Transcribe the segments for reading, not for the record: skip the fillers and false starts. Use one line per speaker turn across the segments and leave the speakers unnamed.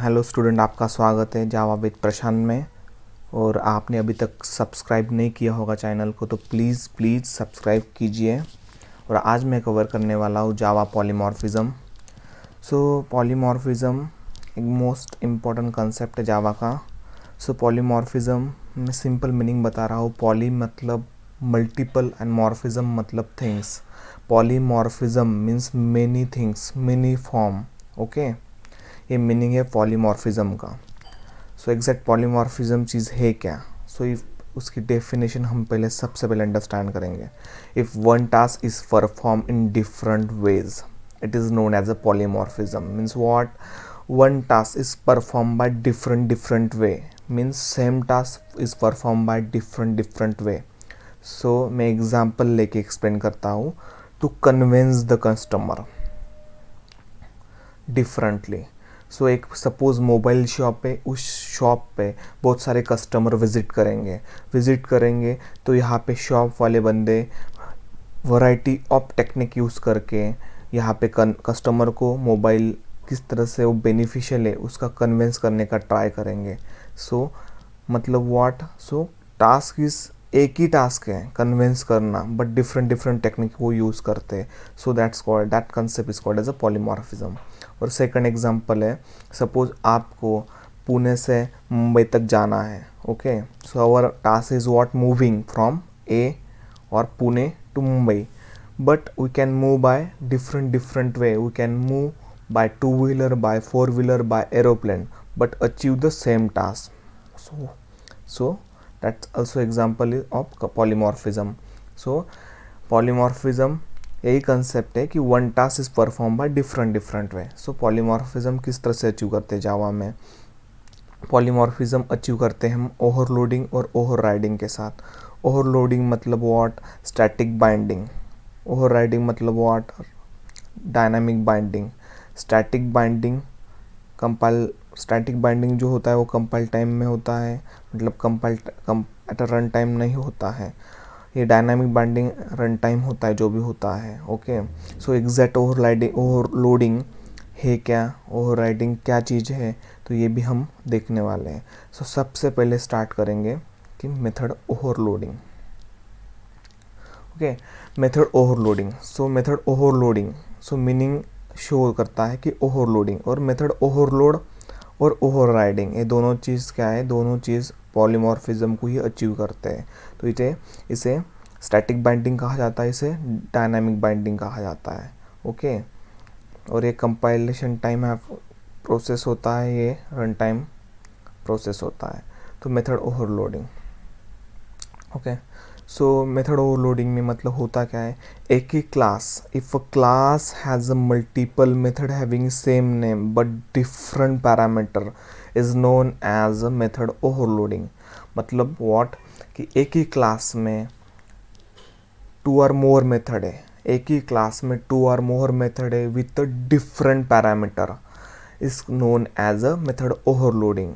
Hello student, आपका स्वागत है जावा विद प्रशांत में। और आपने अभी तक सब्सक्राइब नहीं किया होगा चैनल को तो प्लीज़ सब्सक्राइब कीजिए। और आज मैं कवर करने वाला हूँ जावा पॉलीमॉर्फिज्म। पॉलीमॉर्फिज्म एक मोस्ट इम्पॉर्टेंट कंसेप्ट है जावा का। पॉलीमॉर्फिज्म में सिंपल मीनिंग बता रहा हूँ। पॉली मतलब मल्टीपल एंड मॉर्फिज्म मतलब things. Polymorphism means many things, many form. Okay, ये मीनिंग है पॉलीमॉर्फिज्म का। एग्जैक्ट पॉलीमॉर्फिज्म चीज़ है क्या? उसकी डेफिनेशन हम सबसे पहले अंडरस्टैंड करेंगे। If one task is perform in different ways it is known as a polymorphism. Means what? One task is perform by different way, means same task is perform by different way. मैं example लेके explain करता हूँ। To convince the customer differently. एक suppose mobile shop है, उस shop पे बहुत सारे कस्टमर विज़िट करेंगे तो यहाँ पे शॉप वाले बंदे वैरायटी ऑफ टेक्निक यूज़ करके यहाँ पे कस्टमर को मोबाइल किस तरह से वो बेनिफिशियल है उसका कन्विंस करने का ट्राई करेंगे। मतलब व्हाट? टास्क इज़ एक ही टास्क है कन्विंस करना, बट डिफरेंट टेक्निक वो यूज़ करते हैं। That concept is called as a polymorphism. और सेकंड एग्जांपल है, सपोज आपको पुणे से मुंबई तक जाना है। Okay, our task is what? Moving from a और Pune to Mumbai, but we can move by different way. We can move by two wheeler, by four wheeler, by aeroplane, but achieve the same task. So that's also example of polymorphism. Polymorphism यही concept है कि one task is perform by different way. Polymorphism किस तरह से achieve करते हैं जावा में? Polymorphism achieve करते हैं हम ओवरलोडिंग और ओवरराइडिंग के साथ। ओवरलोडिंग मतलब व्हाट? Static binding. ओवरराइडिंग मतलब what? Dynamic binding. Static binding जो होता है वो कंपाइल टाइम में होता है, मतलब एट रन टाइम नहीं होता है। ये डायनामिक बाइंडिंग रन टाइम होता है जो भी होता है। ओके, एग्जैक्ट ओवरलोडिंग है क्या, ओवरराइडिंग क्या चीज़ है, तो ये भी हम देखने वाले हैं। सबसे पहले स्टार्ट करेंगे कि method overloading. Okay, method overloading meaning show करता है कि ओवरलोडिंग और मेथड ओवरलोड और ओवरराइडिंग ये दोनों चीज़ क्या है? दोनों चीज़ पॉलीमॉर्फिज्म को ही अचीव करते हैं। तो इसे स्टैटिक बाइंडिंग कहा जाता है, इसे डायनामिक बाइंडिंग कहा जाता है। ओके, और ये कंपाइलेशन टाइम प्रोसेस होता है, ये रन टाइम प्रोसेस होता है। तो method overloading. Okay, method overloading में मतलब होता क्या है? एक ही class, if a class has a multiple method having same name but different parameter is known as a method overloading. मतलब व्हाट? कि एक ही क्लास में टू और मोर मेथड है, एक ही क्लास में टू और मोर मेथड है with a different parameter is known as a method overloading.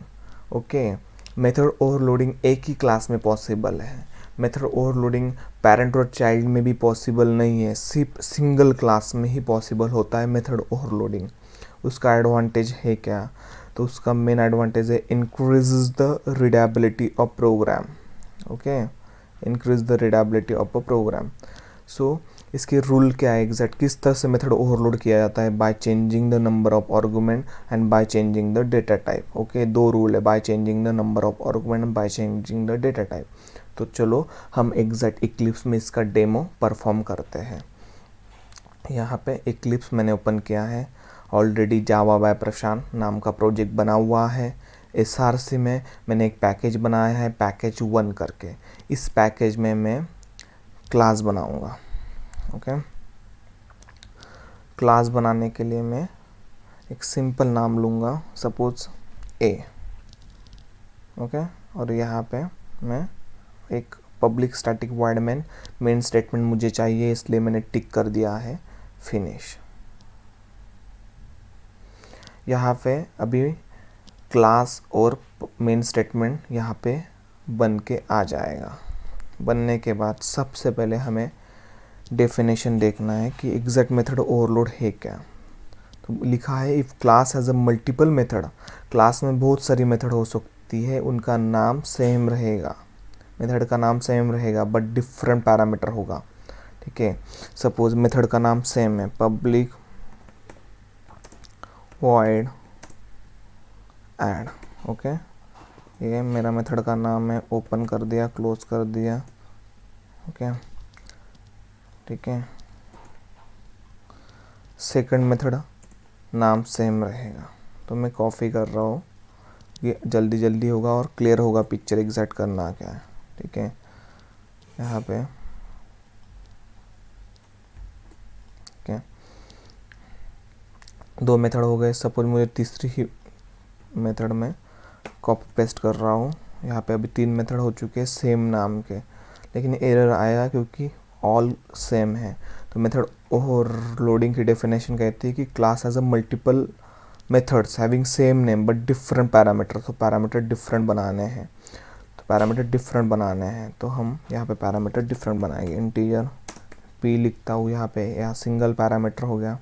Okay, method overloading एक ही क्लास में पॉसिबल है। मेथड ओवरलोडिंग पेरेंट और चाइल्ड में भी पॉसिबल नहीं है, सिर्फ सिंगल क्लास में ही पॉसिबल होता है मेथड ओवरलोडिंग। उसका एडवांटेज है क्या? तो उसका मेन एडवांटेज है increase the readability of program. Okay, increase the readability of a program. इसके रूल क्या है एग्जैक्ट? किस तरह से मेथड ओवरलोड किया जाता है? Bye changing the number of argument and bye changing the data type. Okay, दो रूल है, bye changing the number of argument and bye changing the data type. तो चलो हम एग्जैक्ट इक्लिप्स में इसका डेमो परफॉर्म करते हैं। यहाँ पे इक्लिप्स मैंने ओपन किया है ऑलरेडी। जावा बाय प्रशांत नाम का प्रोजेक्ट बना हुआ है। SRC में मैंने एक पैकेज बनाया है, पैकेज 1 करके। इस पैकेज में मैं क्लास बनाऊंगा। ओके, क्लास बनाने के लिए मैं एक सिंपल नाम लूँगा, सपोज A। ओके, और यहाँ पे मैं एक public static void main statement मुझे चाहिए, इसलिए मैंने टिक कर दिया है फिनिश। यहाँ पे अभी क्लास और मेन स्टेटमेंट यहाँ पे बन के आ जाएगा। बनने के बाद सबसे पहले हमें डेफिनेशन देखना है कि एग्जैक्ट मेथड ओवरलोड है क्या। तो तो लिखा है if class has a multiple method, class में बहुत सारी मेथड हो सकती है, उनका नाम सेम रहेगा, मेथड का नाम सेम रहेगा बट डिफरेंट पैरामीटर होगा। ठीक है, सपोज मेथड का नाम सेम है, पब्लिक वॉइड ऐड। ओके, ये मेरा मेथड का नाम है, ओपन कर दिया, क्लोज कर दिया। ओके, ठीक है, सेकंड मेथड नाम सेम रहेगा। तो मैं कॉपी कर रहा हूँ, ये जल्दी जल्दी होगा और क्लियर होगा पिक्चर एग्जैक्ट करना क्या है। ठीक है, यहाँ पे ठीक है, दो मेथड हो गए। सपोज मुझे तीसरी ही मेथड में कॉपी पेस्ट कर रहा हूँ, यहाँ पे अभी 3 मेथड हो चुके हैं सेम नाम के, लेकिन एरर आएगा क्योंकि ऑल सेम है। तो मेथड ओवरलोडिंग की डेफिनेशन कहती है कि class has a multiple methods having same name but different parameter. तो पैरामीटर डिफरेंट बनाने हैं, तो पैरामीटर डिफरेंट बनाने हैं, तो हम यहाँ पे पैरामीटर डिफरेंट बनाएंगे। इंटीजर p लिखता हूँ यहाँ पे, यहाँ सिंगल पैरामीटर हो गया,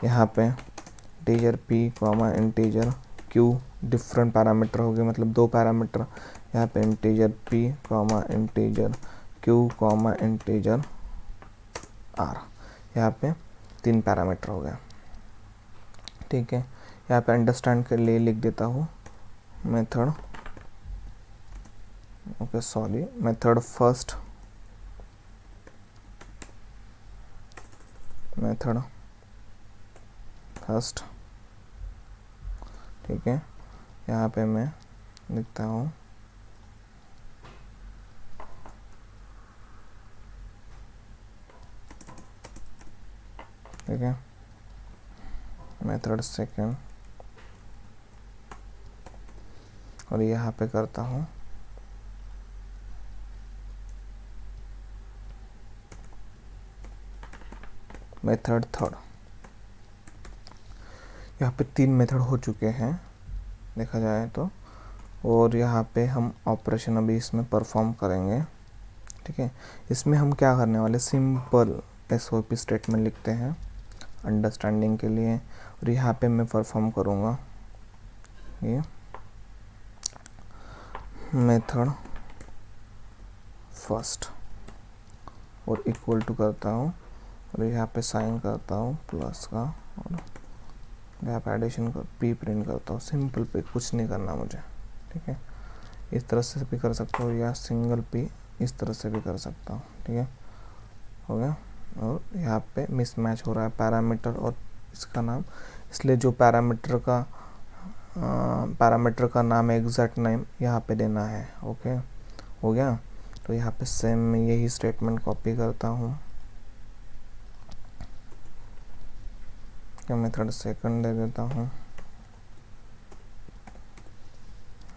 यहाँ पे integer p comma integer q different parameter हो गए, मतलब 2 पैरामीटर। यहाँ पे integer p comma integer q comma integer r, यहाँ पे 3 पैरामीटर हो गया। ठीक है, यहाँ पे अंडरस्टैंड के लिए लिख देता हूँ method, okay sorry, method first, method first. ठीक है, यहाँ पे मैं लिखता हूँ ठीक है, मेथड सेकंड, और यहाँ पे करता हूँ मेथड थर्ड। यहाँ पे 3 मेथड हो चुके हैं देखा जाए तो, और यहाँ पे हम ऑपरेशन अभी इसमें परफॉर्म करेंगे। ठीक है, इसमें हम क्या करने वाले, सिंपल SOP स्टेटमेंट लिखते हैं अंडरस्टैंडिंग के लिए, और यहाँ पे मैं परफॉर्म करूँगा ये मेथड फर्स्ट और इक्वल टू करता हूँ, और यहाँ पे साइन करता हूँ प्लस का, और यहाँ पे एडिशन कर p प्रिंट करता हूँ। सिंपल पे कुछ नहीं करना मुझे। ठीक है, इस तरह से भी कर सकता हूँ या सिंगल p इस तरह से भी कर सकता हूँ। ठीक है, हो गया। और यहाँ पे मिसमैच हो रहा है पैरामीटर और इसका नाम, इसलिए जो पैरामीटर का नाम एग्जैक्ट नेम यहाँ पे देना है। ओके, हो गया। तो यहाँ पे सेम मैं यही स्टेटमेंट कॉपी करता हूँ, क्या मेथड सेकंड दे देता हूँ,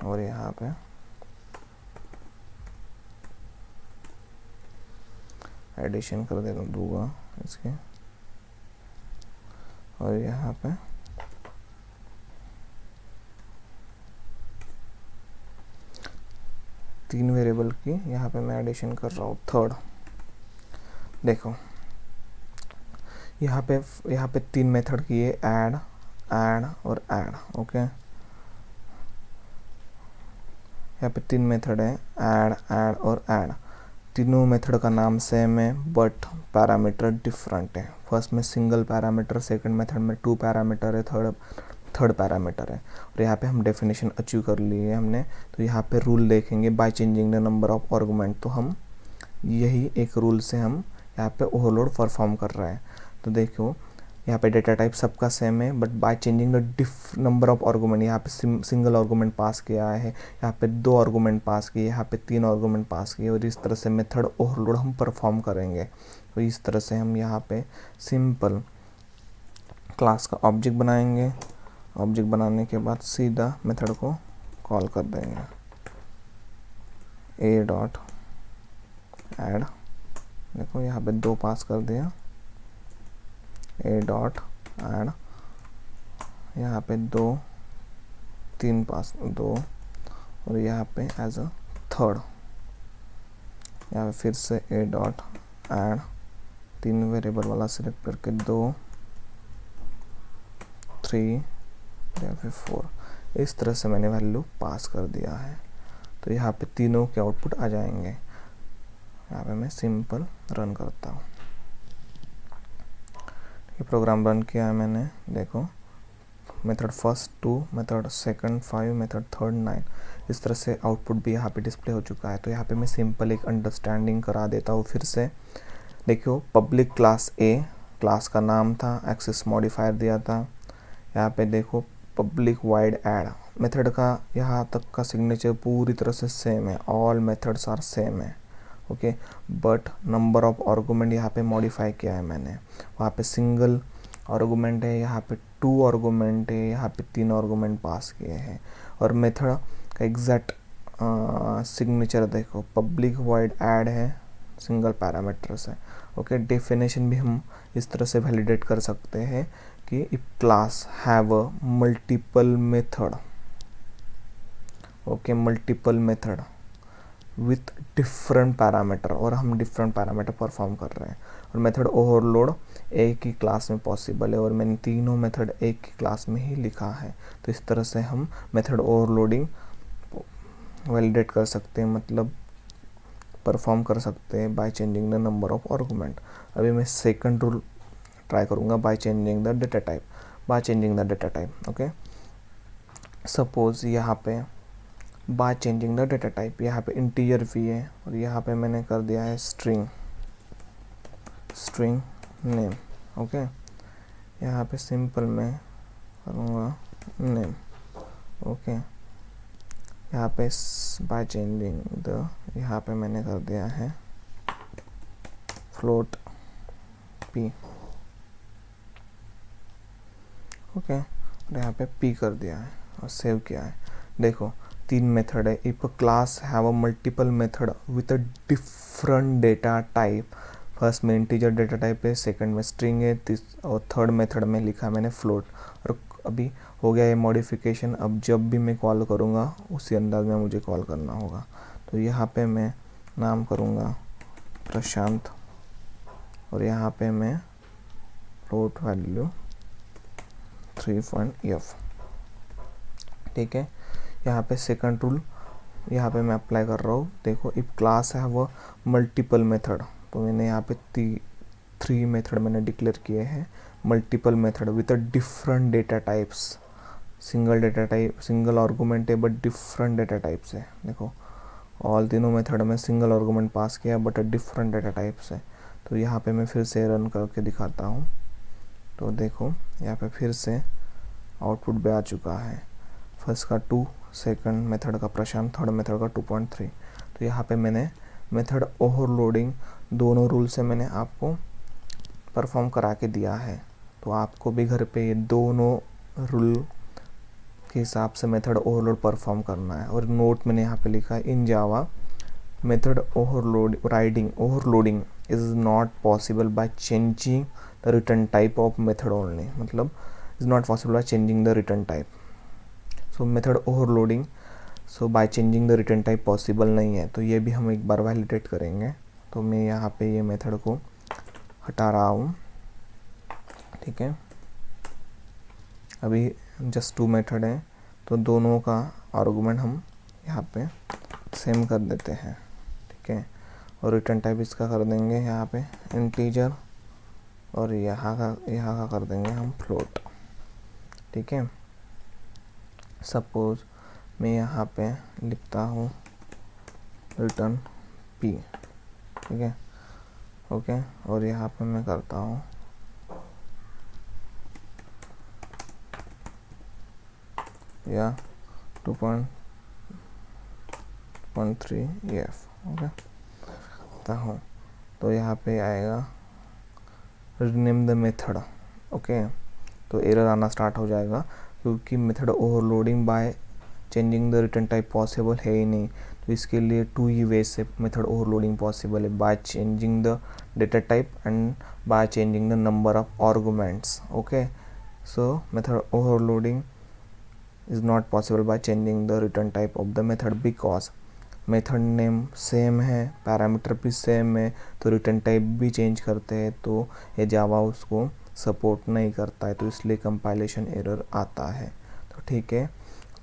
और यहाँ पे एडिशन कर दूंगा इसके, और यहाँ पे तीन वेरिएबल की यहाँ पे मैं एडिशन कर रहा हूँ थर्ड। देखो यहाँ पे 3 मेथड की है, ऐड ऐड और ऐड। ओके, यहाँ पे 3 मेथड है, ऐड ऐड और ऐड। तीनों मेथड का नाम सेम है बट पैरामीटर डिफरेंट है। फर्स्ट में सिंगल पैरामीटर, सेकंड मेथड में 2 पैरामीटर है, थर्ड पैरामीटर है। और यहाँ पे हम डेफिनेशन अचीव कर ली है हमने। तो यहाँ पे रूल देखेंगे bye changing the number of argument. तो हम यही एक रूल से हम यहाँ पे ओवरलोड परफॉर्म कर रहे हैं। तो देखो यहाँ पे डेटा टाइप सबका सेम है but by changing the number of argument, यहाँ पे सिंगल आर्गुमेंट पास किया है, यहाँ पे 2 आर्गुमेंट पास किए, यहाँ पे 3 आर्गुमेंट पास किए, और इस तरह से मेथड ओवरलोड हम परफॉर्म करेंगे। तो इस तरह से हम यहाँ पे सिंपल क्लास का ऑब्जेक्ट बनाएंगे। ऑब्जेक्ट बनाने के बाद सीधा मेथड को कॉल कर देंगे, a डॉट ऐड। देखो यहाँ पे 2 पास कर दिया, a डॉट ऐड, यहाँ पे 2 3 पास 2, और यहाँ पे एज अ थर्ड यहाँ पे फिर से a डॉट ऐड, 3 वेरिएबल वाला सिलेक्ट करके 2 3 या फिर 4, इस तरह से मैंने वैल्यू पास कर दिया है। तो यहाँ पे तीनों के आउटपुट आ जाएंगे। यहाँ पे मैं सिंपल रन करता हूँ। ये प्रोग्राम रन किया है मैंने, देखो method first 2, method second 5, method third 9, इस तरह से आउटपुट भी यहाँ पे डिस्प्ले हो चुका है। तो यहाँ पे मैं सिंपल एक अंडरस्टैंडिंग करा देता हूँ फिर से। देखो पब्लिक क्लास ए, क्लास का नाम था, एक्सेस मॉडिफायर दिया था। यहाँ पे देखो पब्लिक वाइड ऐड, मेथड का यहाँ तक का सिग्नेचर पूरी तरह से सेम है, ऑल मेथड्स आर सेम है, okay. But number of argument यहाँ पे मॉडिफाई किया है मैंने। वहाँ पे सिंगल आर्गुमेंट है, यहाँ पे 2 आर्गुमेंट है, यहाँ पे 3 आर्गुमेंट पास किए हैं। और मेथड का एग्जैक्ट सिग्नेचर देखो, पब्लिक वाइड ऐड है, सिंगल पैरामीटर्स है, ओके। डेफिनेशन भी हम इस तरह से वैलिडेट कर सकते हैं कि if class have a multiple method, okay, multiple method with different parameter, और हम डिफरेंट पैरामीटर परफॉर्म कर रहे हैं। और मेथड ओवरलोड एक ही क्लास में पॉसिबल है, और मैंने तीनों मेथड एक ही क्लास में ही लिखा है। तो इस तरह से हम मेथड ओवरलोडिंग वैलिडेट कर सकते हैं, मतलब परफॉर्म कर सकते हैं bye changing the number of argument. अभी मैं सेकंड रूल ट्राई करूँगा, bye changing the data type, bye changing the data type, okay. Suppose यहाँ पे bye changing the data type, यहाँ पे इंटीजर भी है, और यहाँ पे मैंने कर दिया है स्ट्रिंग नेम, ओके। यहाँ पे सिंपल मैं करूँगा नेम, ओके। यहाँ पे बाय चेंजिंग द, यहाँ पे मैंने कर दिया है फ्लोट p, ओके। और यहाँ पे p कर दिया है और सेव किया है। देखो 3 मेथड है। If class have a multiple method with a different data type, first में इंटीजर डेटा टाइप है, सेकंड में स्ट्रिंग है, और थर्ड मेथड में लिखा मैंने फ्लोट। और अभी हो गया ये मॉडिफिकेशन। अब जब भी मैं कॉल करूँगा उसी अंदाज में मुझे कॉल करना होगा। तो यहाँ पे मैं नाम करूँगा प्रशांत, और यहाँ पे मैं फ्लोट वैल्यू 3.f, ठीक है। यहाँ पे सेकंड रूल यहाँ पे मैं अप्लाई कर रहा हूँ। देखो इफ क्लास है वो मल्टीपल मेथड, तो मैंने यहाँ पे 3 मेथड मैंने डिक्लेयर किए हैं, multiple method with a different data types. Single data type, single argument है बट डिफरेंट डेटा टाइप्स है। देखो ऑल तीनों मेथड में सिंगल आर्गुमेंट पास किया बट डिफरेंट डेटा टाइप्स है। तो यहाँ पे मैं फिर से रन करके दिखाता हूँ। तो देखो यहाँ पे फिर से आउटपुट भी आ चुका है, फर्स्ट का 2, सेकंड मेथड का प्रशांत, थर्ड मेथड का 2.3। तो यहाँ पे मैंने मेथड ओवरलोडिंग दोनों रूल से मैंने आपको परफॉर्म करा के दिया है। तो आपको भी घर पे ये दोनों रूल के हिसाब से मेथड ओवरलोड परफॉर्म करना है। और नोट मैंने यहाँ पे लिखा है, in Java method overloading is not possible by changing the return type of method only, मतलब is not possible by changing the return type. So method overloading, so by changing the return type possible नहीं है। तो ये भी हम एक बार validate करेंगे। तो मैं यहाँ पे ये मेथड को हटा रहा हूँ, ठीक है। अभी जस्ट 2 मेथड है, तो दोनों का आर्गुमेंट हम यहाँ पे सेम कर देते हैं, ठीक है। और रिटर्न टाइप इसका कर देंगे यहाँ पे इंटीजर, और यहाँ का कर देंगे हम फ्लोट, ठीक है। सपोज मैं यहाँ पे लिखता हूँ रिटर्न p, ठीक है, ओके। और यहाँ पे मैं करता हूँ या 2.3f, ओके करता हूँ। तो यहाँ पे आएगा रीनेम द मेथड, ओके। तो एरर आना स्टार्ट हो जाएगा क्योंकि method overloading bye changing the return type possible है ही नहीं। तो इसके लिए 2 ही वे से मेथड ओवरलोडिंग पॉसिबल है, bye changing the data type and bye changing the number of arguments, okay. So method overloading is not possible by changing the return type of the method because method name same है, parameter भी same है, तो return type भी change करते हैं तो ये जावा उसको सपोर्ट नहीं करता है, तो इसलिए कंपाइलेशन एरर आता है। तो ठीक है,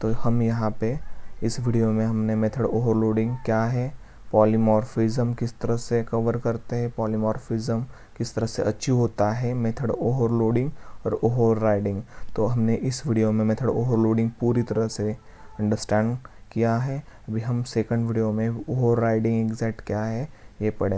तो हम यहाँ पे इस वीडियो में हमने मेथड ओवरलोडिंग क्या है, पॉलीमॉर्फिज्म किस तरह से कवर करते हैं, पॉलीमॉर्फिज्म किस तरह से अचीव होता है, मेथड ओवरलोडिंग और ओवरराइडिंग। तो हमने इस वीडियो में मेथड ओवरलोडिंग पूरी तरह से अंडरस्टैंड किया है। अभी हम सेकंड वीडियो में ओवरराइडिंग एग्जैक्ट क्या है ये पढ़ेंगे।